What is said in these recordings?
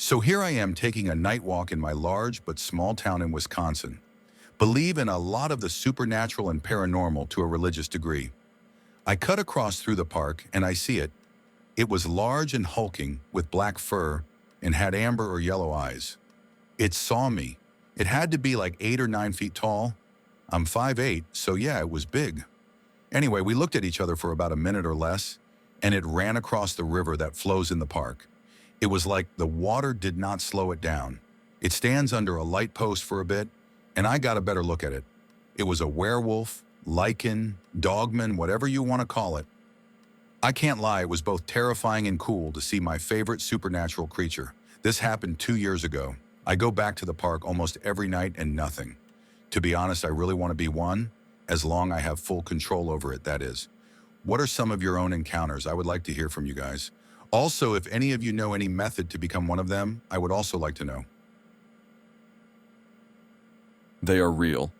So here I am taking a night walk in my large but small town in Wisconsin. Believe in a lot of the supernatural and paranormal to a religious degree. I cut across through the park and I see it. It was large and hulking with black fur and had amber or yellow eyes. It saw me. It had to be like 8 or 9 feet tall. I'm 5'8", so yeah, it was big. Anyway, we looked at each other for about a minute or less, and it ran across the river that flows in the park. It was like the water did not slow it down. It stands under a light post for a bit, and I got a better look at it. It was a werewolf, lichen, dogman, whatever you want to call it. I can't lie, it was both terrifying and cool to see my favorite supernatural creature. This happened 2 years ago. I go back to the park almost every night and nothing. To be honest, I really want to be one, as long I have full control over it, that is. What are some of your own encounters? I would like to hear from you guys. Also, if any of you know any method to become one of them, I would also like to know. They are real.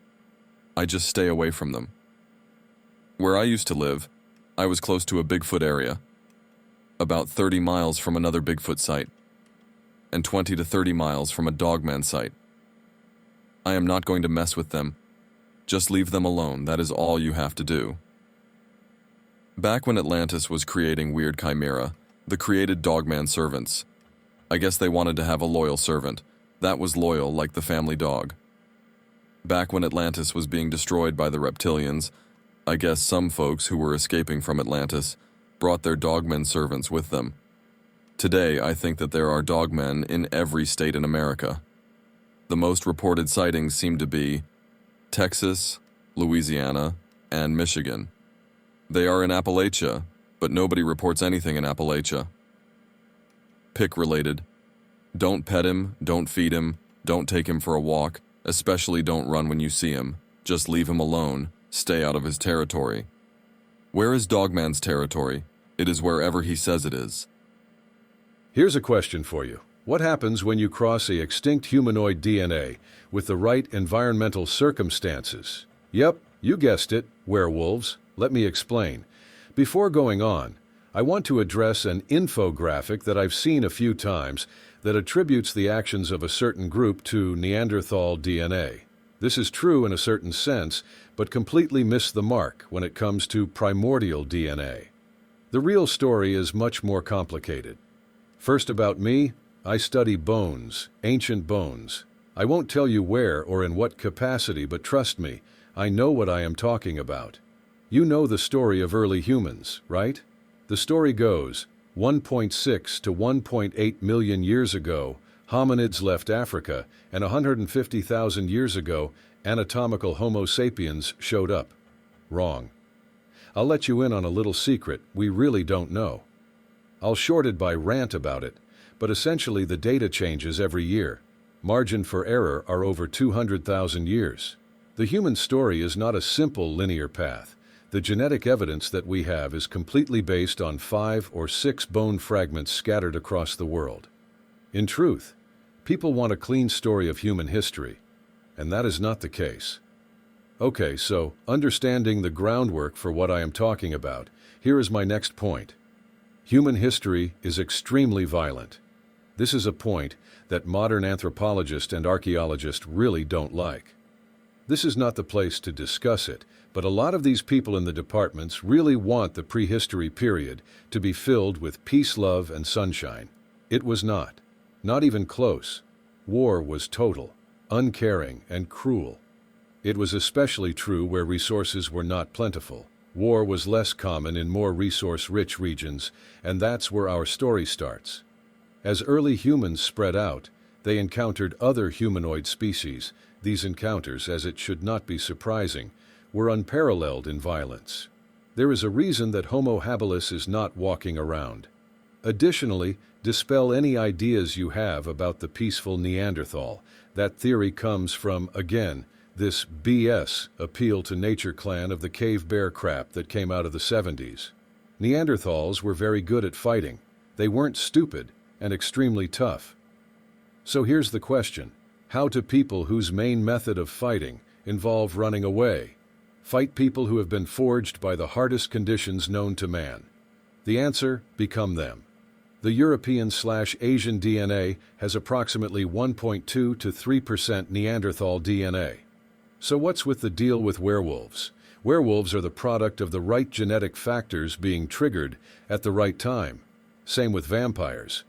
I just stay away from them. Where I used to live, I was close to a Bigfoot area, about 30 miles from another Bigfoot site, and 20 to 30 miles from a Dogman site. I am not going to mess with them. Just leave them alone, that is all you have to do. Back when Atlantis was creating weird chimera, the created Dogman servants. I guess they wanted to have a loyal servant. That was loyal like the family dog. Back when Atlantis was being destroyed by the reptilians, I guess some folks who were escaping from Atlantis brought their dogmen servants with them. Today, I think that there are dogmen in every state in America. The most reported sightings seem to be Texas, Louisiana, and Michigan. They are in Appalachia, but nobody reports anything in Appalachia. Pick related. Don't pet him, don't feed him, don't take him for a walk, especially don't run when you see him. Just leave him alone, stay out of his territory. Where is Dogman's territory? It is wherever he says it is. Here's a question for you. What happens when you cross a extinct humanoid DNA with the right environmental circumstances? Yep, you guessed it, werewolves. Let me explain. Before going on, I want to address an infographic that I've seen a few times that attributes the actions of a certain group to Neanderthal DNA. This is true in a certain sense, but completely missed the mark when it comes to primordial DNA. The real story is much more complicated. First about me, I study bones, ancient bones. I won't tell you where or in what capacity, but trust me, I know what I am talking about. You know the story of early humans, right? The story goes, 1.6 to 1.8 million years ago, hominids left Africa, and 150,000 years ago, anatomical Homo sapiens showed up. Wrong. I'll let you in on a little secret we really don't know. I'll short it by rant about it, but essentially the data changes every year. Margin for error are over 200,000 years. The human story is not a simple linear path. The genetic evidence that we have is completely based on 5 or 6 bone fragments scattered across the world. In truth, people want a clean story of human history, and that is not the case. Okay, so understanding the groundwork for what I am talking about, here is my next point. Human history is extremely violent. This is a point that modern anthropologists and archaeologists really don't like. This is not the place to discuss it, but a lot of these people in the departments really want the prehistory period to be filled with peace, love, and sunshine. It was not. Not even close. War was total, uncaring, and cruel. It was especially true where resources were not plentiful. War was less common in more resource-rich regions, and that's where our story starts. As early humans spread out, they encountered other humanoid species. These encounters, as it should not be surprising, were unparalleled in violence. There is a reason that Homo habilis is not walking around. Additionally, dispel any ideas you have about the peaceful Neanderthal. That theory comes from, again, this BS appeal to nature clan of the cave bear crap that came out of the 70s. Neanderthals were very good at fighting. They weren't stupid and extremely tough. So here's the question. How do people whose main method of fighting involve running away fight people who have been forged by the hardest conditions known to man? The answer, become them. The European/Asian DNA has approximately 1.2 to 3% Neanderthal DNA. So what's with the deal with werewolves? Werewolves are the product of the right genetic factors being triggered at the right time. Same with vampires.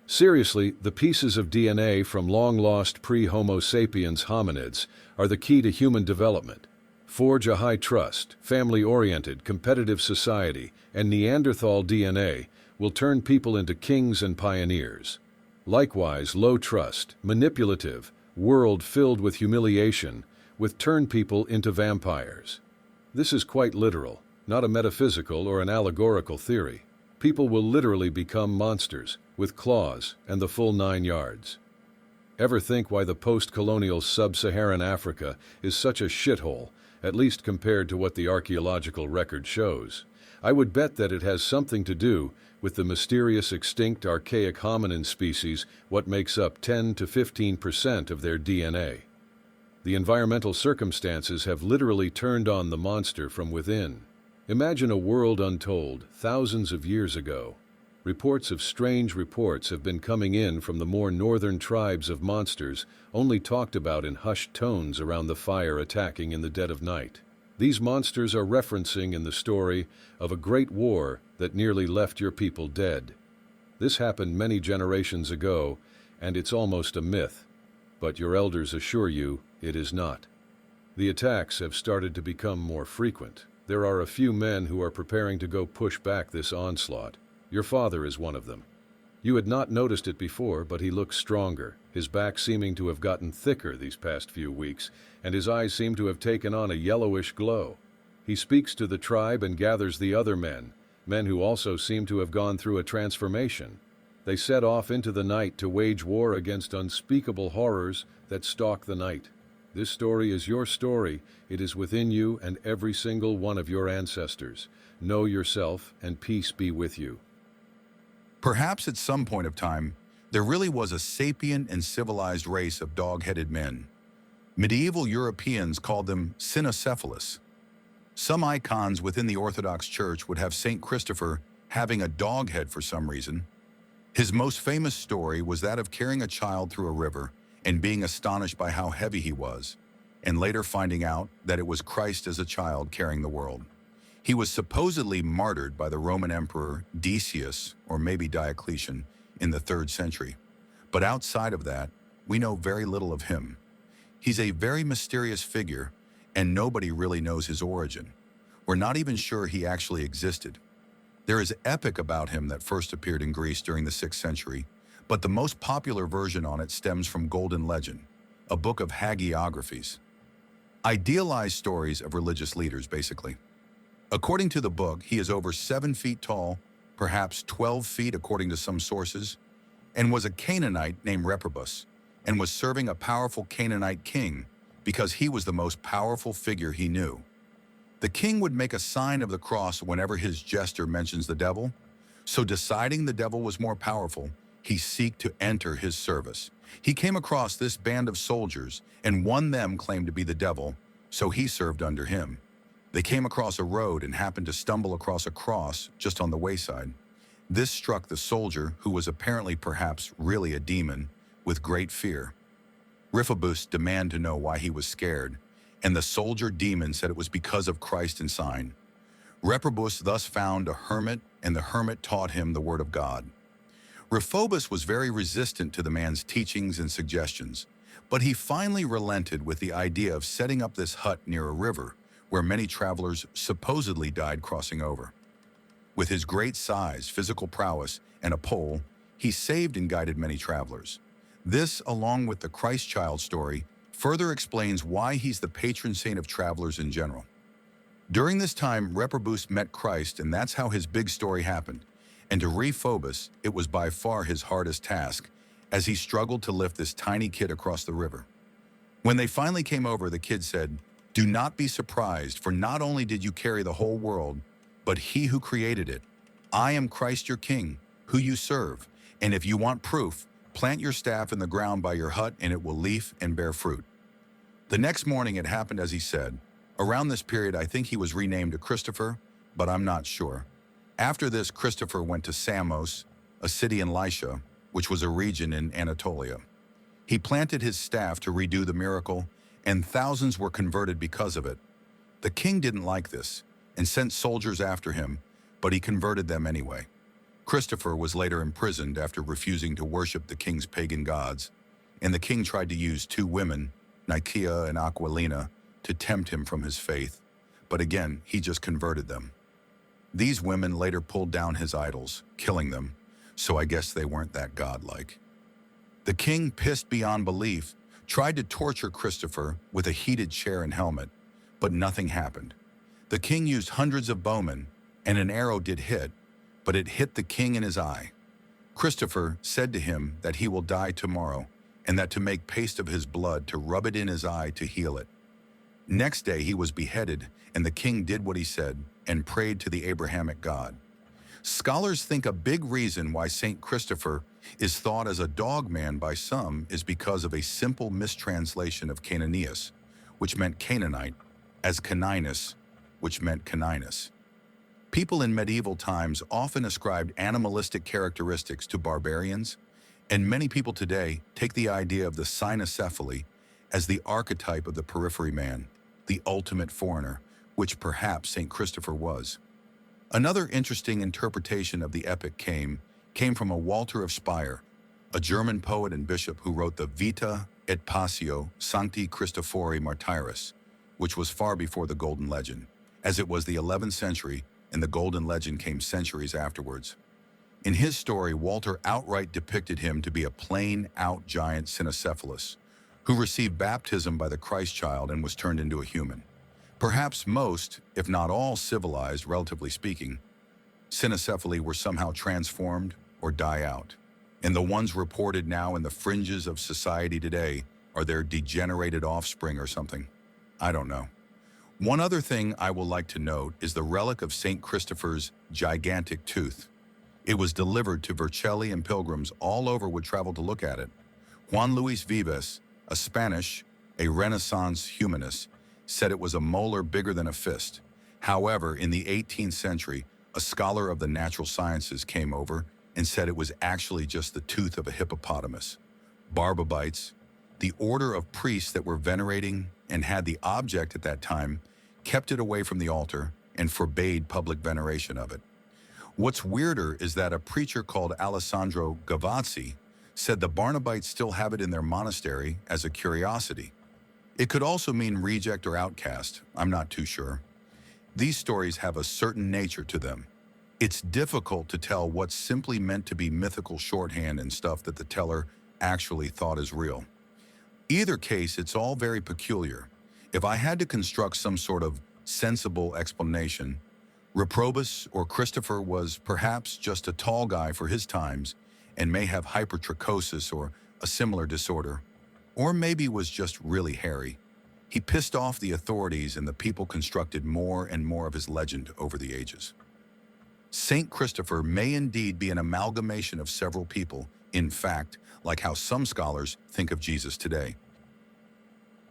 Seriously, the pieces of DNA from long-lost pre-Homo sapiens hominids are the key to human development. Forge a high-trust, family-oriented, competitive society, and Neanderthal DNA will turn people into kings and pioneers. Likewise, low-trust, manipulative, world filled with humiliation will turn people into vampires. This is quite literal, not a metaphysical or an allegorical theory. People will literally become monsters, with claws and the full 9 yards. Ever think why the post-colonial sub-Saharan Africa is such a shithole, at least compared to what the archaeological record shows? I would bet that it has something to do with the mysterious extinct archaic hominin species, what makes up 10 to 15% of their DNA. The environmental circumstances have literally turned on the monster from within. Imagine a world untold, thousands of years ago. Reports of strange reports have been coming in from the more northern tribes of monsters, only talked about in hushed tones around the fire attacking in the dead of night. These monsters are referencing in the story of a great war that nearly left your people dead. This happened many generations ago, and it's almost a myth, but your elders assure you it is not. The attacks have started to become more frequent. There are a few men who are preparing to go push back this onslaught. Your father is one of them. You had not noticed it before, but he looks stronger, his back seeming to have gotten thicker these past few weeks, and his eyes seem to have taken on a yellowish glow. He speaks to the tribe and gathers the other men who also seem to have gone through a transformation. They set off into the night to wage war against unspeakable horrors that stalk the night. This story is your story. It is within you and every single one of your ancestors. Know yourself, and peace be with you. Perhaps at some point of time, there really was a sapient and civilized race of dog-headed men. Medieval Europeans called them cynocephalus. Some icons within the Orthodox Church would have Saint Christopher having a dog head for some reason. His most famous story was that of carrying a child through a river and being astonished by how heavy he was, and later finding out that it was Christ as a child carrying the world. He was supposedly martyred by the Roman Emperor Decius, or maybe Diocletian, in the 3rd century. But outside of that, we know very little of him. He's a very mysterious figure, and nobody really knows his origin. We're not even sure he actually existed. There is epic about him that first appeared in Greece during the 6th century, but the most popular version on it stems from Golden Legend, a book of hagiographies. Idealized stories of religious leaders, basically. According to the book, he is over 7 feet tall, perhaps 12 feet according to some sources, and was a Canaanite named Reprobus, and was serving a powerful Canaanite king because he was the most powerful figure he knew. The king would make a sign of the cross whenever his jester mentions the devil, so deciding the devil was more powerful, he sought to enter his service. He came across this band of soldiers, and one of them claimed to be the devil, so he served under him. They came across a road and happened to stumble across a cross just on the wayside. This struck the soldier, who was apparently perhaps really a demon, with great fear. Reprobus demanded to know why he was scared, and the soldier demon said it was because of Christ and sign. Reprobus thus found a hermit, and the hermit taught him the word of God. Reprobus was very resistant to the man's teachings and suggestions, but he finally relented with the idea of setting up this hut near a river, where many travelers supposedly died crossing over. With his great size, physical prowess, and a pole, he saved and guided many travelers. This, along with the Christ child story, further explains why he's the patron saint of travelers in general. During this time, Reprobus met Christ, and that's how his big story happened. And to Reprobus, it was by far his hardest task, as he struggled to lift this tiny kid across the river. When they finally came over, the kid said, "Do not be surprised, for not only did you carry the whole world, but he who created it. I am Christ your King, who you serve, and if you want proof, plant your staff in the ground by your hut, and it will leaf and bear fruit." The next morning it happened as he said. Around this period, I think he was renamed to Christopher, but I'm not sure. After this, Christopher went to Samos, a city in Lycia, which was a region in Anatolia. He planted his staff to redo the miracle, and thousands were converted because of it. The king didn't like this and sent soldiers after him, but he converted them anyway. Christopher was later imprisoned after refusing to worship the king's pagan gods, and the king tried to use two women, Nicaea and Aquilina, to tempt him from his faith, but again, he just converted them. These women later pulled down his idols, killing them, so I guess they weren't that godlike. The king, pissed beyond belief, tried to torture Christopher with a heated chair and helmet, but nothing happened. The king used hundreds of bowmen, and an arrow did hit, but it hit the king in his eye. Christopher said to him that he will die tomorrow, and that to make paste of his blood to rub it in his eye to heal it. Next day he was beheaded, and the king did what he said and prayed to the Abrahamic God. Scholars think a big reason why Saint Christopher is thought as a dogman by some is because of a simple mistranslation of Cananeus, which meant Canaanite, as Caninus, which meant Caninus. People in medieval times often ascribed animalistic characteristics to barbarians, and many people today take the idea of the cynocephaly as the archetype of the periphery man, the ultimate foreigner, which perhaps St. Christopher was. Another interesting interpretation of the epic came from a Walter of Speyer, a German poet and bishop who wrote the Vita et Passio Sancti Christophori Martyris, which was far before the Golden Legend, as it was the 11th century and the Golden Legend came centuries afterwards. In his story, Walter outright depicted him to be a plain-out giant cynocephalus, who received baptism by the Christ child and was turned into a human. Perhaps most, if not all civilized, relatively speaking, cynocephaly were somehow transformed or die out, and the ones reported now in the fringes of society today are their degenerated offspring or something. I don't know. One other thing I will like to note is the relic of St. Christopher's gigantic tooth. It was delivered to Vercelli, and pilgrims all over would travel to look at it. Juan Luis Vives, a Spanish, a Renaissance humanist, said it was a molar bigger than a fist. However, in the 18th century, a scholar of the natural sciences came over and said it was actually just the tooth of a hippopotamus. Barbabites, the order of priests that were venerating and had the object at that time, kept it away from the altar and forbade public veneration of it. What's weirder is that a preacher called Alessandro Gavazzi said the Barnabites still have it in their monastery as a curiosity. It could also mean reject or outcast, I'm not too sure. These stories have a certain nature to them. It's difficult to tell what's simply meant to be mythical shorthand and stuff that the teller actually thought is real. Either case, it's all very peculiar. If I had to construct some sort of sensible explanation, Reprobus or Christopher was perhaps just a tall guy for his times and may have hypertrichosis or a similar disorder. Or maybe was just really hairy. He pissed off the authorities and the people constructed more and more of his legend over the ages. Saint Christopher may indeed be an amalgamation of several people, in fact, like how some scholars think of Jesus today.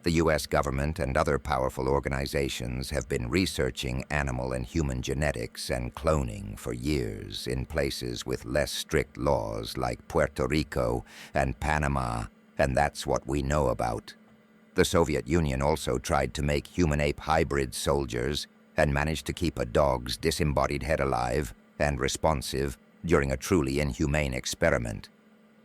The U.S. government and other powerful organizations have been researching animal and human genetics and cloning for years in places with less strict laws like Puerto Rico and Panama, and that's what we know about. The Soviet Union also tried to make human-ape hybrid soldiers and managed to keep a dog's disembodied head alive and responsive during a truly inhumane experiment.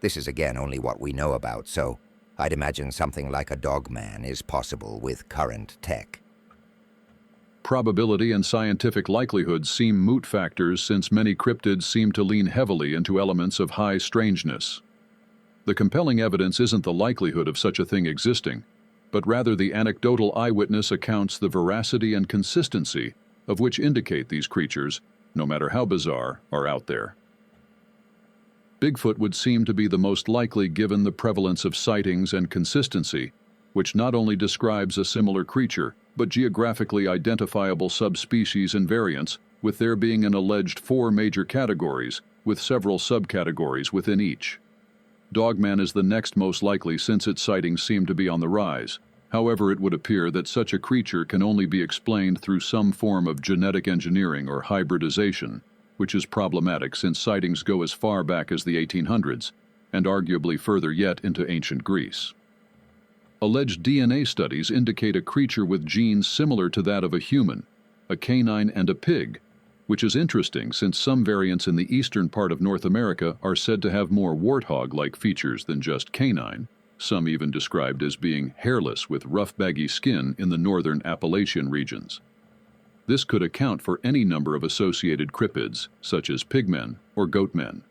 This is again only what we know about, so I'd imagine something like a Dogman is possible with current tech. Probability and scientific likelihood seem moot factors since many cryptids seem to lean heavily into elements of high strangeness. The compelling evidence isn't the likelihood of such a thing existing, but rather the anecdotal eyewitness accounts the veracity and consistency of which indicate these creatures, no matter how bizarre, are out there. Bigfoot would seem to be the most likely given the prevalence of sightings and consistency, which not only describes a similar creature, but geographically identifiable subspecies and variants, with there being an alleged 4 major categories, with several subcategories within each. Dogman is the next most likely since its sightings seem to be on the rise. However, it would appear that such a creature can only be explained through some form of genetic engineering or hybridization, which is problematic since sightings go as far back as the 1800s, and arguably further yet into ancient Greece. Alleged DNA studies indicate a creature with genes similar to that of a human, a canine and a pig, which is interesting since some variants in the eastern part of North America are said to have more warthog-like features than just canine, some even described as being hairless with rough baggy skin in the northern Appalachian regions. This could account for any number of associated cryptids, such as pigmen or goatmen.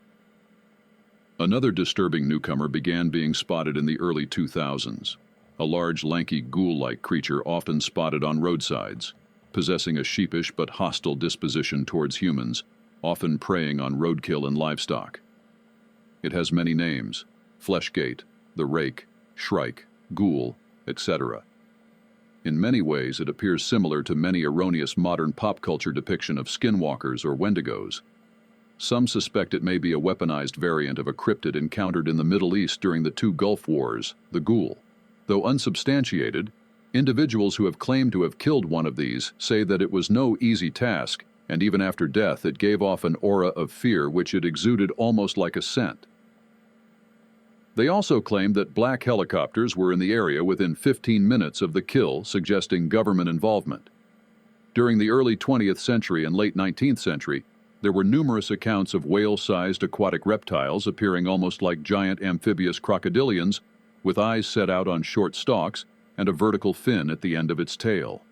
Another disturbing newcomer began being spotted in the early 2000s, a large lanky ghoul-like creature often spotted on roadsides, possessing a sheepish but hostile disposition towards humans, often preying on roadkill and livestock. It has many names: Fleshgate, the Rake, Shrike, Ghoul, etc. In many ways, it appears similar to many erroneous modern pop culture depiction of skinwalkers or wendigos. Some suspect it may be a weaponized variant of a cryptid encountered in the Middle East during the two Gulf Wars, the Ghoul. Though unsubstantiated, individuals who have claimed to have killed one of these say that it was no easy task, and even after death it gave off an aura of fear which it exuded almost like a scent. They also claimed that black helicopters were in the area within 15 minutes of the kill, suggesting government involvement. During the early 20th century and late 19th century, there were numerous accounts of whale-sized aquatic reptiles appearing almost like giant amphibious crocodilians, with eyes set out on short stalks and a vertical fin at the end of its tail.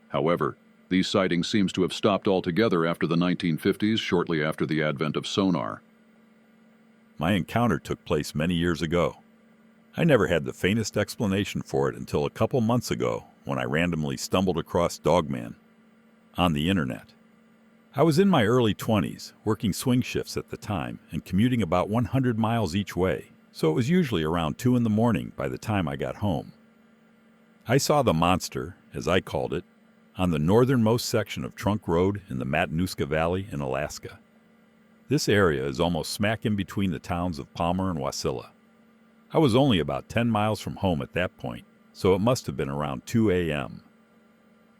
However, these sightings seem to have stopped altogether after the 1950s, shortly after the advent of sonar. My encounter took place many years ago. I never had the faintest explanation for it until a couple months ago when I randomly stumbled across Dogman on the internet. I was in my early 20s, working swing shifts at the time and commuting about 100 miles each way, so it was usually around 2 in the morning by the time I got home. I saw the monster, as I called it, on the northernmost section of Trunk Road in the Matanuska Valley in Alaska. This area is almost smack in between the towns of Palmer and Wasilla. I was only about 10 miles from home at that point, so it must have been around 2 a.m.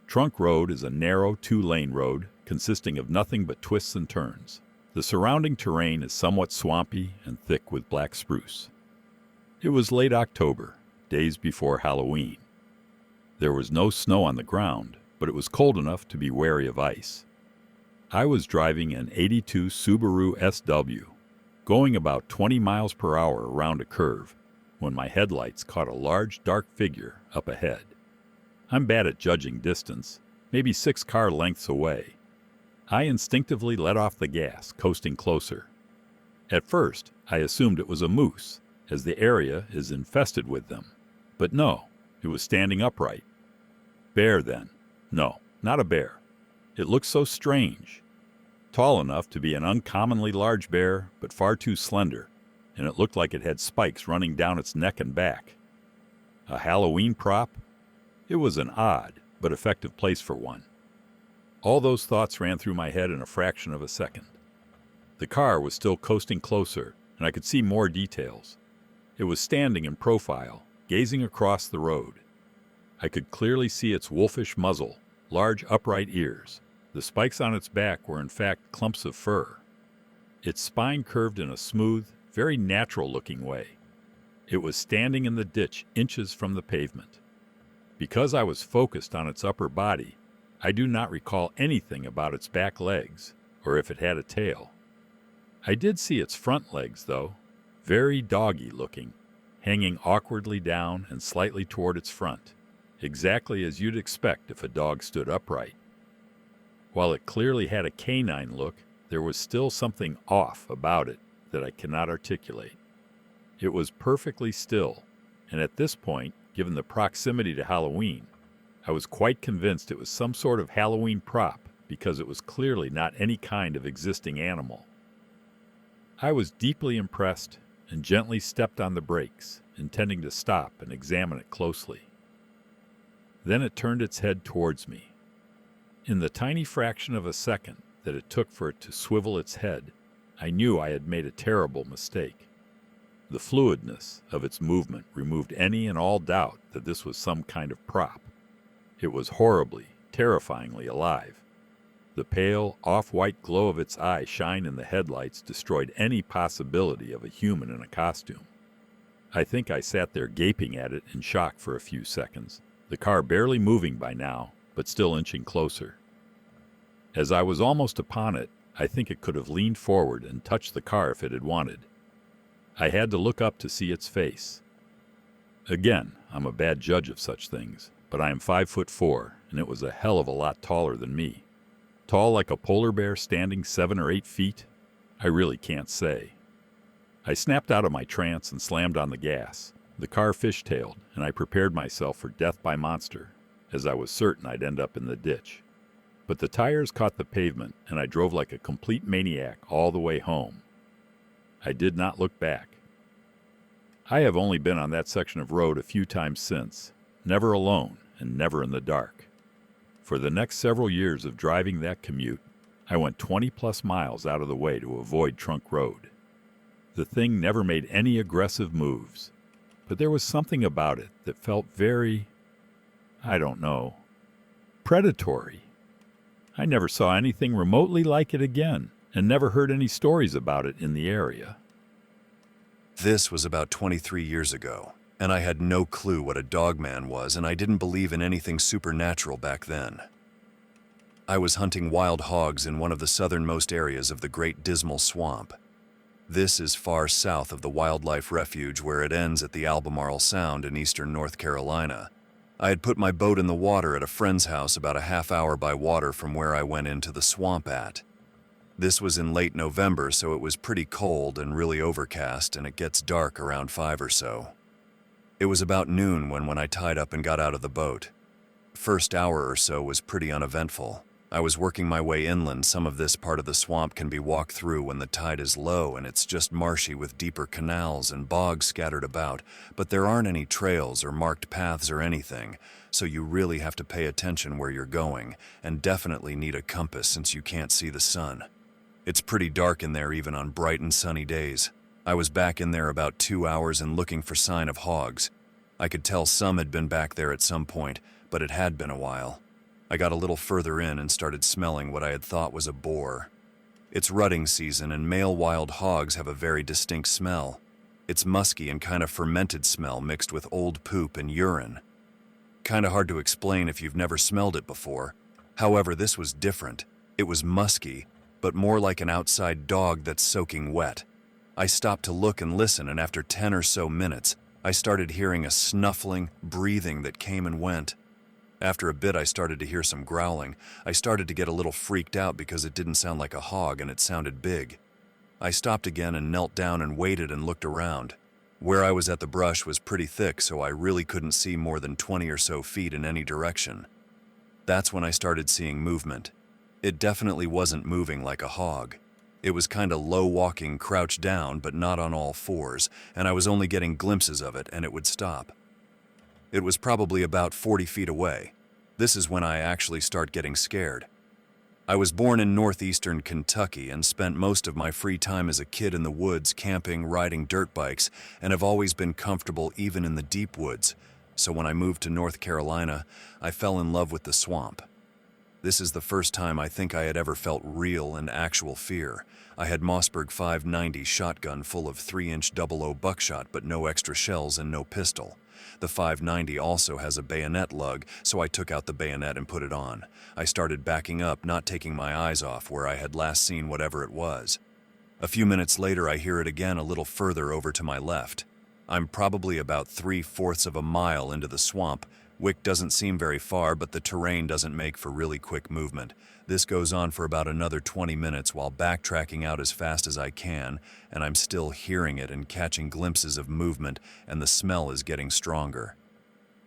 Trunk Road is a narrow 2-lane road consisting of nothing but twists and turns. The surrounding terrain is somewhat swampy and thick with black spruce. It was late October, days before Halloween. There was no snow on the ground, but it was cold enough to be wary of ice. I was driving an '82 Subaru SW, going about 20 miles per hour around a curve, when my headlights caught a large dark figure up ahead. I'm bad at judging distance, maybe 6 car lengths away. I instinctively let off the gas, coasting closer. At first, I assumed it was a moose, as the area is infested with them. But no, it was standing upright. Bear, then. No, not a bear. It looked so strange. Tall enough to be an uncommonly large bear, but far too slender, and it looked like it had spikes running down its neck and back. A Halloween prop? It was an odd, but effective place for one. All those thoughts ran through my head in a fraction of a second. The car was still coasting closer, and I could see more details. It was standing in profile, gazing across the road. I could clearly see its wolfish muzzle, large upright ears. The spikes on its back were in fact clumps of fur. Its spine curved in a smooth, very natural-looking way. It was standing in the ditch inches from the pavement. Because I was focused on its upper body, I do not recall anything about its back legs, or if it had a tail. I did see its front legs, though, very doggy-looking, hanging awkwardly down and slightly toward its front, exactly as you'd expect if a dog stood upright. While it clearly had a canine look, there was still something off about it that I cannot articulate. It was perfectly still, and at this point, given the proximity to Halloween, I was quite convinced it was some sort of Halloween prop because it was clearly not any kind of existing animal. I was deeply impressed and gently stepped on the brakes, intending to stop and examine it closely. Then it turned its head towards me. In the tiny fraction of a second that it took for it to swivel its head, I knew I had made a terrible mistake. The fluidness of its movement removed any and all doubt that this was some kind of prop. It was horribly, terrifyingly alive. The pale, off-white glow of its eye shine in the headlights destroyed any possibility of a human in a costume. I think I sat there gaping at it in shock for a few seconds, the car barely moving by now, but still inching closer. As I was almost upon it, I think it could have leaned forward and touched the car if it had wanted. I had to look up to see its face. Again, I'm a bad judge of such things, but I am 5'4", and it was a hell of a lot taller than me. Tall like a polar bear standing 7 or 8 feet? I really can't say. I snapped out of my trance and slammed on the gas. The car fishtailed, and I prepared myself for death by monster, as I was certain I'd end up in the ditch. But the tires caught the pavement, and I drove like a complete maniac all the way home. I did not look back. I have only been on that section of road a few times since, never alone and never in the dark. For the next several years of driving that commute, I went 20-plus miles out of the way to avoid Trunk Road. The thing never made any aggressive moves, but there was something about it that felt very, I don't know, predatory. I never saw anything remotely like it again, and never heard any stories about it in the area. This was about 23 years ago, and I had no clue what a dogman was, and I didn't believe in anything supernatural back then. I was hunting wild hogs in one of the southernmost areas of the Great Dismal Swamp. This is far south of the wildlife refuge where it ends at the Albemarle Sound in eastern North Carolina. I had put my boat in the water at a friend's house about a half hour by water from where I went into the swamp at. This was in late November, so it was pretty cold and really overcast, and it gets dark around 5 or so. It was about noon when I tied up and got out of the boat. First hour or so was pretty uneventful. I was working my way inland. Some of this part of the swamp can be walked through when the tide is low and it's just marshy with deeper canals and bogs scattered about, but there aren't any trails or marked paths or anything, so you really have to pay attention where you're going, and definitely need a compass since you can't see the sun. It's pretty dark in there even on bright and sunny days. I was back in there about 2 hours and looking for sign of hogs. I could tell some had been back there at some point, but it had been a while. I got a little further in and started smelling what I had thought was a boar. It's rutting season and male wild hogs have a very distinct smell. It's musky and kind of fermented smell mixed with old poop and urine. Kinda hard to explain if you've never smelled it before. However, this was different. It was musky, but more like an outside dog that's soaking wet. I stopped to look and listen, and after 10 or so minutes, I started hearing a snuffling, breathing that came and went. After a bit, I started to hear some growling. I started to get a little freaked out because it didn't sound like a hog and it sounded big. I stopped again and knelt down and waited and looked around. Where I was at the brush was pretty thick, so I really couldn't see more than 20 or so feet in any direction. That's when I started seeing movement. It definitely wasn't moving like a hog. It was kinda low walking, crouched down, but not on all fours, and I was only getting glimpses of it and it would stop. It was probably about 40 feet away. This is when I actually start getting scared. I was born in northeastern Kentucky and spent most of my free time as a kid in the woods camping, riding dirt bikes, and have always been comfortable even in the deep woods. So when I moved to North Carolina, I fell in love with the swamp. This is the first time I think I had ever felt real and actual fear. I had Mossberg 590 shotgun full of 3-inch 00 buckshot, but no extra shells and no pistol. The 590 also has a bayonet lug, so I took out the bayonet and put it on. I started backing up, not taking my eyes off where I had last seen whatever it was. A few minutes later, I hear it again a little further over to my left. I'm probably about 3/4 of a mile into the swamp. Wick doesn't seem very far, but the terrain doesn't make for really quick movement. This goes on for about another 20 minutes while backtracking out as fast as I can, and I'm still hearing it and catching glimpses of movement, and the smell is getting stronger.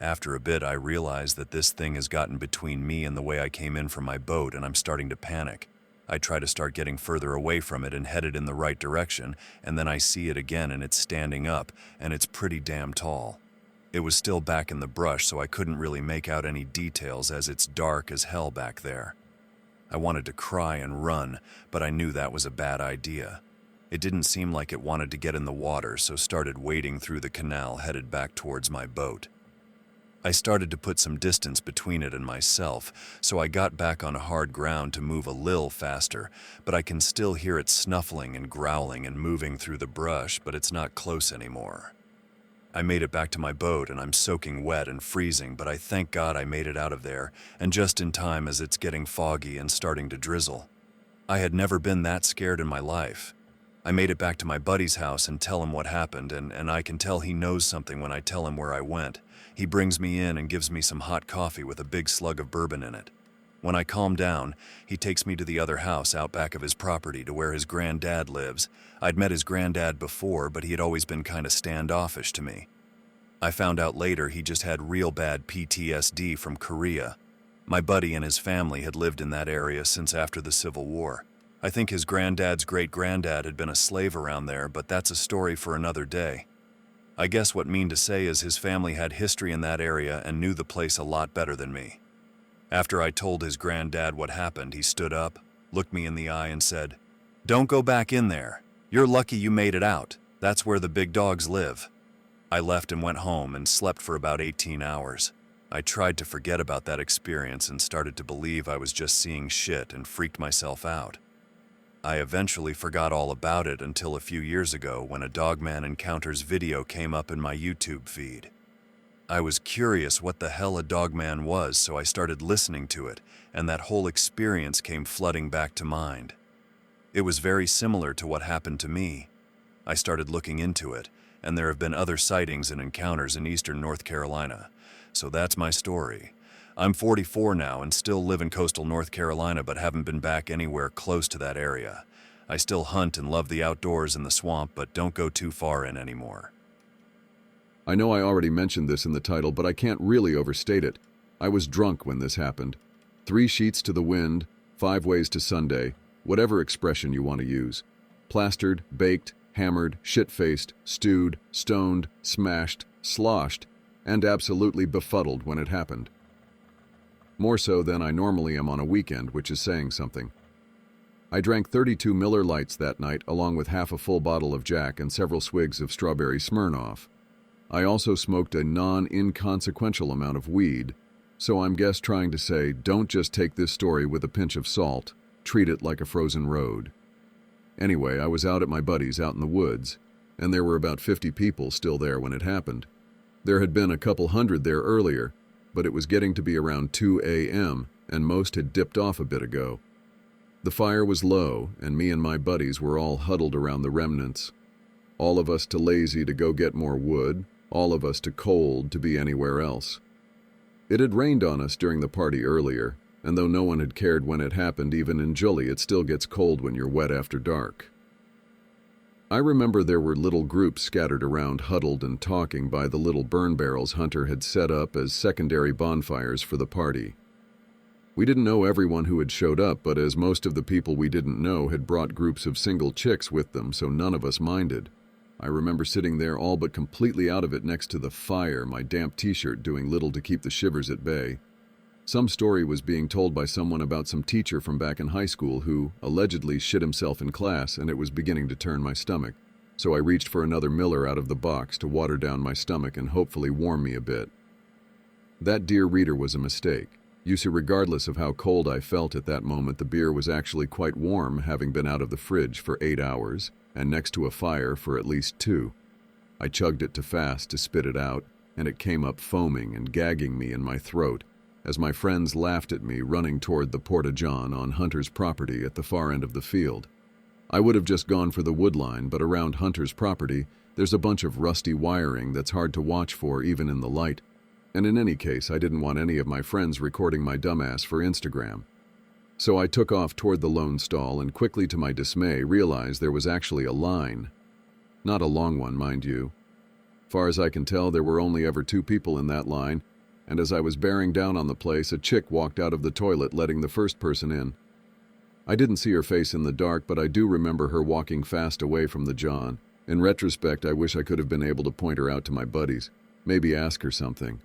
After a bit, I realize that this thing has gotten between me and the way I came in from my boat, and I'm starting to panic. I try to start getting further away from it and headed in the right direction, and then I see it again and it's standing up, and it's pretty damn tall. It was still back in the brush, so I couldn't really make out any details as it's dark as hell back there. I wanted to cry and run, but I knew that was a bad idea. It didn't seem like it wanted to get in the water, so started wading through the canal headed back towards my boat. I started to put some distance between it and myself, so I got back on hard ground to move a little faster, but I can still hear it snuffling and growling and moving through the brush, but it's not close anymore. I made it back to my boat and I'm soaking wet and freezing, but I thank God I made it out of there, and just in time as it's getting foggy and starting to drizzle. I had never been that scared in my life. I made it back to my buddy's house and tell him what happened, and I can tell he knows something when I tell him where I went. He brings me in and gives me some hot coffee with a big slug of bourbon in it. When I calm down, he takes me to the other house out back of his property to where his granddad lives. I'd met his granddad before, but he had always been kind of standoffish to me. I found out later he just had real bad PTSD from Korea. My buddy and his family had lived in that area since after the Civil War. I think his granddad's great-granddad had been a slave around there, but that's a story for another day. I guess what I mean to say is his family had history in that area and knew the place a lot better than me. After I told his granddad what happened, he stood up, looked me in the eye and said, "Don't go back in there. You're lucky you made it out. That's where the big dogs live." I left and went home and slept for about 18 hours. I tried to forget about that experience and started to believe I was just seeing shit and freaked myself out. I eventually forgot all about it until a few years ago when a Dogman Encounters video came up in my YouTube feed. I was curious what the hell a Dogman was, so I started listening to it, and that whole experience came flooding back to mind. It was very similar to what happened to me. I started looking into it, and there have been other sightings and encounters in eastern North Carolina. So that's my story. I'm 44 now and still live in coastal North Carolina, but haven't been back anywhere close to that area. I still hunt and love the outdoors and the swamp, but don't go too far in anymore. I know I already mentioned this in the title, but I can't really overstate it. I was drunk when this happened. 3 sheets to the wind, 5 ways to Sunday, whatever expression you want to use. Plastered, baked, hammered, shit-faced, stewed, stoned, smashed, sloshed, and absolutely befuddled when it happened. More so than I normally am on a weekend, which is saying something. I drank 32 Miller Lights that night, along with half a full bottle of Jack and several swigs of strawberry Smirnoff. I also smoked a non-inconsequential amount of weed, so I'm trying to say, don't just take this story with a pinch of salt, treat it like a frozen road. Anyway, I was out at my buddy's out in the woods, and there were about 50 people still there when it happened. There had been a couple hundred there earlier, but it was getting to be around 2 a.m., and most had dipped off a bit ago. The fire was low, and me and my buddies were all huddled around the remnants. All of us too lazy to go get more wood, all of us too cold to be anywhere else. It had rained on us during the party earlier, and though no one had cared when it happened, even in July, it still gets cold when you're wet after dark. I remember there were little groups scattered around, huddled and talking by the little burn barrels Hunter had set up as secondary bonfires for the party. We didn't know everyone who had showed up, but as most of the people we didn't know had brought groups of single chicks with them, so none of us minded. I remember sitting there all but completely out of it next to the fire, my damp t-shirt doing little to keep the shivers at bay. Some story was being told by someone about some teacher from back in high school who allegedly shit himself in class, and it was beginning to turn my stomach. So I reached for another Miller out of the box to water down my stomach and hopefully warm me a bit. That, dear reader, was a mistake. You see, regardless of how cold I felt at that moment, the beer was actually quite warm, having been out of the fridge for 8 hours and next to a fire for at least 2. I chugged it too fast to spit it out, and it came up foaming and gagging me in my throat as my friends laughed at me running toward the Port-a-potty on Hunter's property at the far end of the field. I would have just gone for the wood line, but around Hunter's property, there's a bunch of rusty wiring that's hard to watch for even in the light. And in any case, I didn't want any of my friends recording my dumbass for Instagram. So I took off toward the lone stall and quickly, to my dismay, realized there was actually a line. Not a long one, mind you. Far as I can tell, there were only ever 2 people in that line, and as I was bearing down on the place, a chick walked out of the toilet, letting the first person in. I didn't see her face in the dark, but I do remember her walking fast away from the John. In retrospect, I wish I could have been able to point her out to my buddies, maybe ask her something.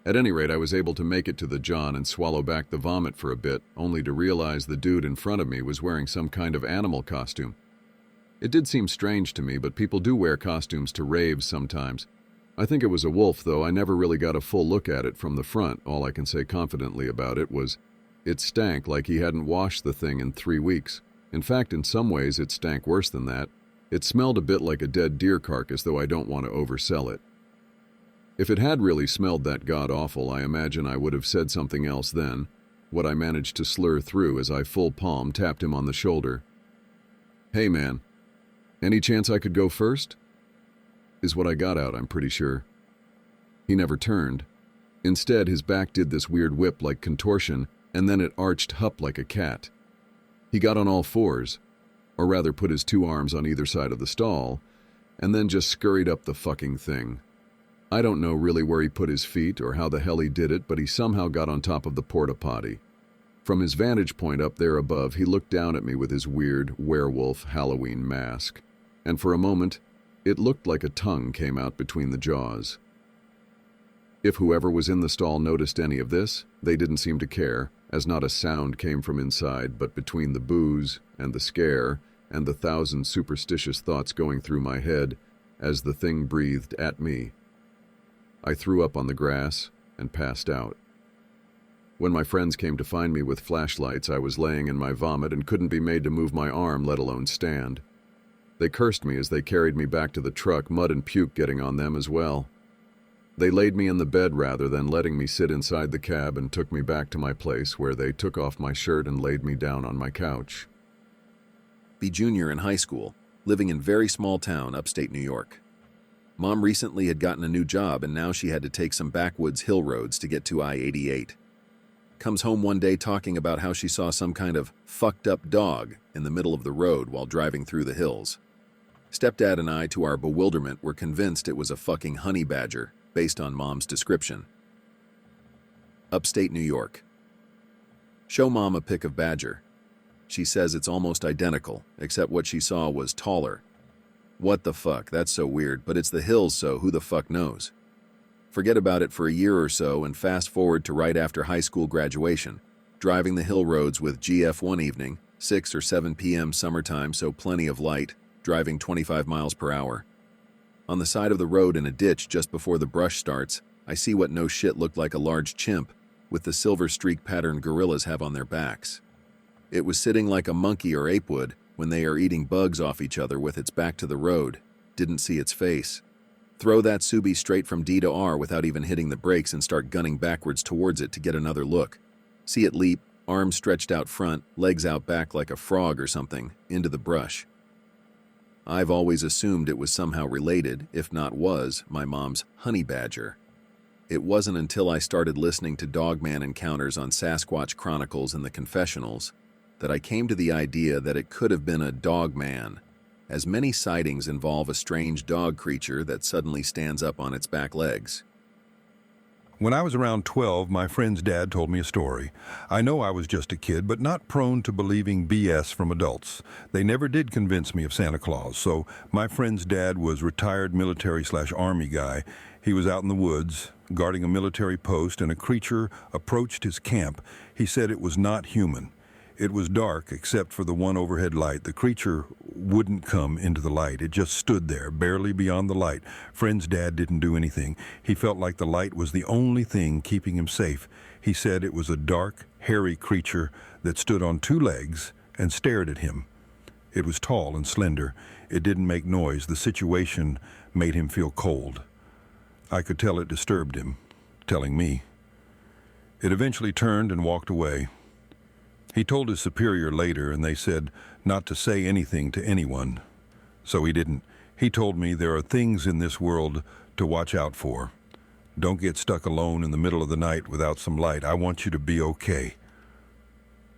At any rate, I was able to make it to the John and swallow back the vomit for a bit, only to realize the dude in front of me was wearing some kind of animal costume. It did seem strange to me, but people do wear costumes to raves sometimes. I think it was a wolf, though I never really got a full look at it from the front. All I can say confidently about it was it stank like he hadn't washed the thing in 3 weeks. In fact, in some ways it stank worse than that. It smelled a bit like a dead deer carcass, though I don't want to oversell it. If it had really smelled that god-awful, I imagine I would have said something else then, what I managed to slur through as I full palm tapped him on the shoulder. "Hey man, any chance I could go first?" Is what I got out, I'm pretty sure. He never turned. Instead, his back did this weird whip-like contortion, and then it arched up like a cat. He got on all fours, or rather put his 2 arms on either side of the stall, and then just scurried up the fucking thing. I don't know really where he put his feet or how the hell he did it, but he somehow got on top of the Port-a-potty. From his vantage point up there above, he looked down at me with his weird werewolf Halloween mask, and for a moment, it looked like a tongue came out between the jaws. If whoever was in the stall noticed any of this, they didn't seem to care, as not a sound came from inside, but between the booze and the scare and the 1,000 superstitious thoughts going through my head as the thing breathed at me, I threw up on the grass and passed out. When my friends came to find me with flashlights, I was laying in my vomit and couldn't be made to move my arm, let alone stand. They cursed me as they carried me back to the truck, mud and puke getting on them as well. They laid me in the bed rather than letting me sit inside the cab and took me back to my place, where they took off my shirt and laid me down on my couch. Be junior in high school, living in very small town, upstate New York. Mom recently had gotten a new job and now she had to take some backwoods hill roads to get to I-88. Comes home one day talking about how she saw some kind of fucked up dog in the middle of the road while driving through the hills. Stepdad and I, to our bewilderment, were convinced it was a fucking honey badger, based on Mom's description. Upstate New York. Show Mom a pic of badger. She says it's almost identical, except what she saw was taller. What the fuck, that's so weird, but it's the hills, so who the fuck knows? Forget about it for a year or so and fast forward to right after high school graduation, driving the hill roads with GF one evening, 6 or 7 p.m. summertime, so plenty of light, driving 25 miles per hour. On the side of the road in a ditch just before the brush starts, I see what no shit looked like a large chimp with the silver streak pattern gorillas have on their backs. It was sitting like a monkey or ape would when they are eating bugs off each other with its back to the road. Didn't see its face. Throw that Subi straight from D to R without even hitting the brakes and start gunning backwards towards it to get another look. See it leap, arms stretched out front, legs out back like a frog or something, into the brush. I've always assumed it was somehow related, if not was, my mom's honey badger. It wasn't until I started listening to Dogman encounters on Sasquatch Chronicles and the Confessionals that I came to the idea that it could have been a dogman, as many sightings involve a strange dog creature that suddenly stands up on its back legs. When I was around 12, my friend's dad told me a story. I know I was just a kid, but not prone to believing BS from adults. They never did convince me of Santa Claus, so my friend's dad was retired military/army guy. He was out in the woods, guarding a military post, and a creature approached his camp. He said it was not human. It was dark except for the one overhead light. The creature wouldn't come into the light. It just stood there, barely beyond the light. Friend's dad didn't do anything. He felt like the light was the only thing keeping him safe. He said it was a dark, hairy creature that stood on 2 legs and stared at him. It was tall and slender. It didn't make noise. The situation made him feel cold. I could tell it disturbed him, telling me. It eventually turned and walked away. He told his superior later, and they said not to say anything to anyone. So he didn't. He told me there are things in this world to watch out for. Don't get stuck alone in the middle of the night without some light. I want you to be okay.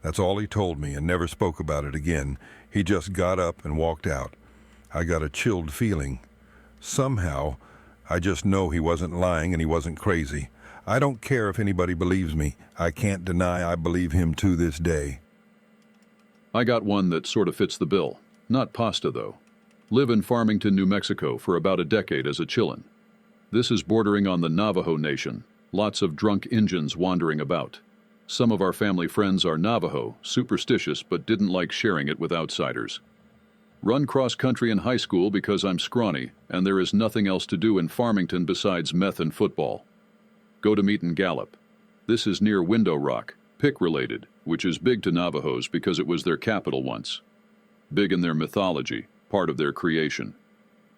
That's all he told me, and never spoke about it again. He just got up and walked out. I got a chilled feeling. Somehow, I just know he wasn't lying and he wasn't crazy. I don't care if anybody believes me. I can't deny I believe him to this day. I got one that sort of fits the bill. Not pasta, though. Live in Farmington, New Mexico for about a decade as a chillin'. This is bordering on the Navajo Nation. Lots of drunk Injuns wandering about. Some of our family friends are Navajo, superstitious, but didn't like sharing it with outsiders. Run cross-country in high school because I'm scrawny, and there is nothing else to do in Farmington besides meth and football. Go to meet and gallop. This is near Window Rock, Pick-related, which is big to Navajos because it was their capital once. Big in their mythology, part of their creation.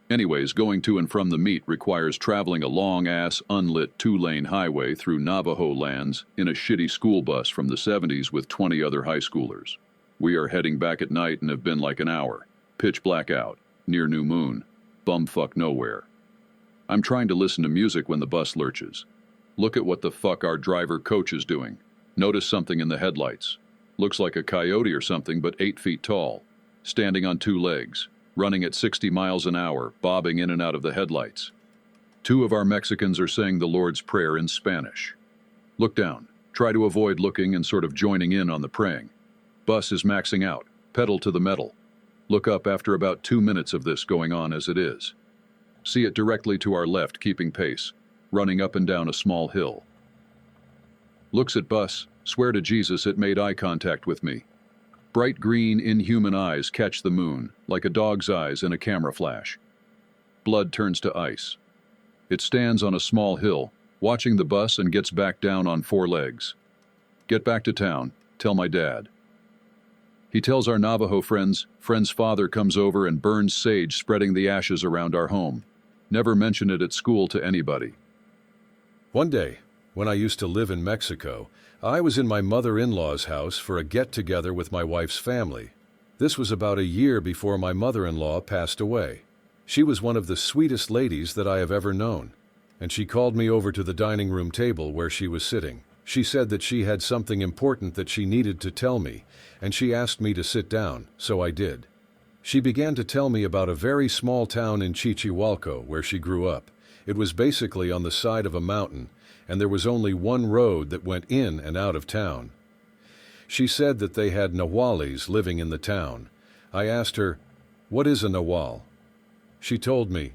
Anyways, going to and from the meet requires traveling a long-ass, unlit 2-lane highway through Navajo lands in a shitty school bus from the 70s with 20 other high schoolers. We are heading back at night and have been like an hour. Pitch black out, near new moon, bumfuck nowhere. I'm trying to listen to music when the bus lurches. Look at what the fuck our driver coach is doing. Notice something in the headlights. Looks like a coyote or something, but 8 feet tall. Standing on 2 legs, running at 60 miles an hour, bobbing in and out of the headlights. 2 of our Mexicans are saying the Lord's Prayer in Spanish. Look down. Try to avoid looking and sort of joining in on the praying. Bus is maxing out. Pedal to the metal. Look up after about 2 minutes of this going on as it is. See it directly to our left, keeping pace, running up and down a small hill. Looks at bus, swear to Jesus it made eye contact with me. Bright green, inhuman eyes catch the moon, like a dog's eyes in a camera flash. Blood turns to ice. It stands on a small hill, watching the bus and gets back down on 4 legs. Get back to town, tell my dad. He tells our Navajo friend's father comes over and burns sage, spreading the ashes around our home. Never mention it at school to anybody. One day, when I used to live in Mexico, I was in my mother-in-law's house for a get-together with my wife's family. This was about a year before my mother-in-law passed away. She was one of the sweetest ladies that I have ever known, and she called me over to the dining room table where she was sitting. She said that she had something important that she needed to tell me, and she asked me to sit down, so I did. She began to tell me about a very small town in Chichihualco where she grew up. It was basically on the side of a mountain, and there was only one road that went in and out of town. She said that they had Nahuales living in the town. I asked her, "What is a Nahual?" She told me,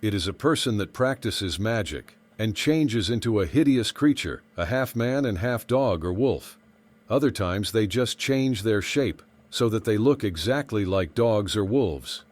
"It is a person that practices magic and changes into a hideous creature, a half man and half dog or wolf. Other times they just change their shape so that they look exactly like dogs or wolves."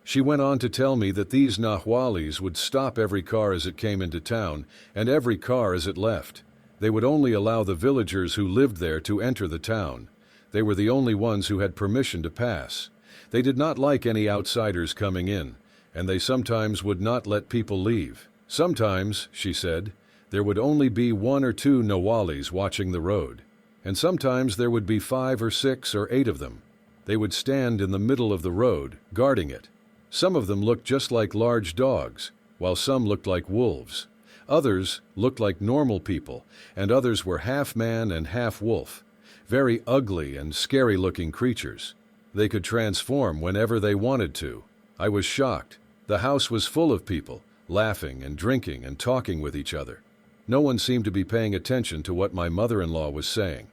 She went on to tell me that these Nahuales would stop every car as it came into town and every car as it left. They would only allow the villagers who lived there to enter the town. They were the only ones who had permission to pass. They did not like any outsiders coming in, and they sometimes would not let people leave. Sometimes, she said, there would only be 1 or 2 Nahuales watching the road, and sometimes there would be 5 or 6 or 8 of them. They would stand in the middle of the road, guarding it. Some of them looked just like large dogs, while some looked like wolves. Others looked like normal people, and others were half man and half wolf. Very ugly and scary-looking creatures. They could transform whenever they wanted to. I was shocked. The house was full of people, laughing and drinking and talking with each other. No one seemed to be paying attention to what my mother-in-law was saying.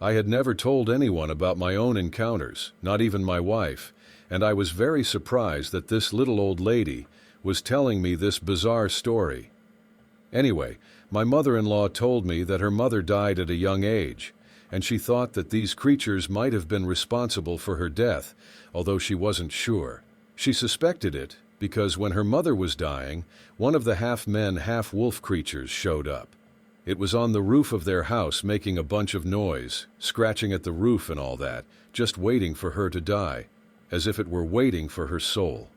I had never told anyone about my own encounters, not even my wife, and I was very surprised that this little old lady was telling me this bizarre story. Anyway, my mother-in-law told me that her mother died at a young age, and she thought that these creatures might have been responsible for her death, although she wasn't sure. She suspected it because when her mother was dying, one of the half-men, half-wolf creatures showed up. It was on the roof of their house making a bunch of noise, scratching at the roof and all that, just waiting for her to die, as if it were waiting for her soul.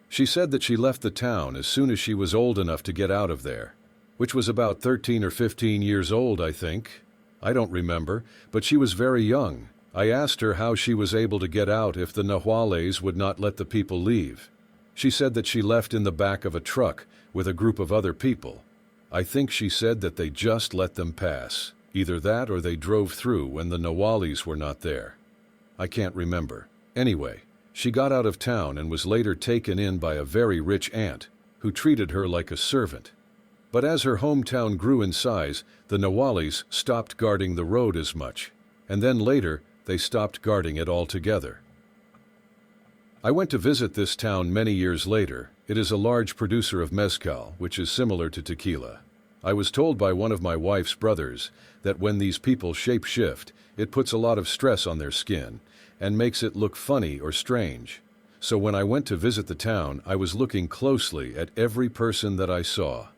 She said that she left the town as soon as she was old enough to get out of there, which was about 13 or 15 years old, I think. I don't remember, but she was very young. I asked her how she was able to get out if the Nahuales would not let the people leave. She said that she left in the back of a truck with a group of other people. I think she said that they just let them pass. Either that or they drove through when the Nahuales were not there. I can't remember. Anyway, she got out of town and was later taken in by a very rich aunt, who treated her like a servant. But as her hometown grew in size, the Nahuales stopped guarding the road as much, and then later they stopped guarding it altogether. I went to visit this town many years later. It is a large producer of mezcal, which is similar to tequila. I was told by one of my wife's brothers that when these people shape-shift, it puts a lot of stress on their skin, and makes it look funny or strange. So when I went to visit the town, I was looking closely at every person that I saw.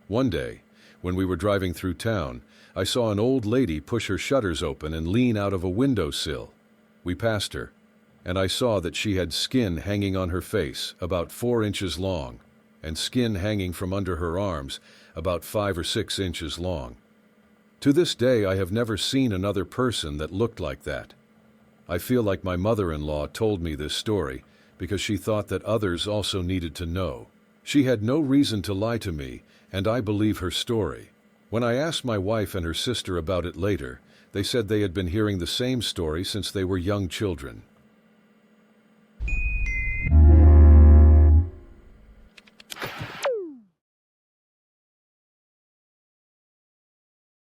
One day, when we were driving through town, I saw an old lady push her shutters open and lean out of a windowsill. We passed her, and I saw that she had skin hanging on her face about 4 inches long, and skin hanging from under her arms about 5 or 6 inches long. To this day, I have never seen another person that looked like that. I feel like my mother-in-law told me this story because she thought that others also needed to know. She had no reason to lie to me, and I believe her story. When I asked my wife and her sister about it later, they said they had been hearing the same story since they were young children.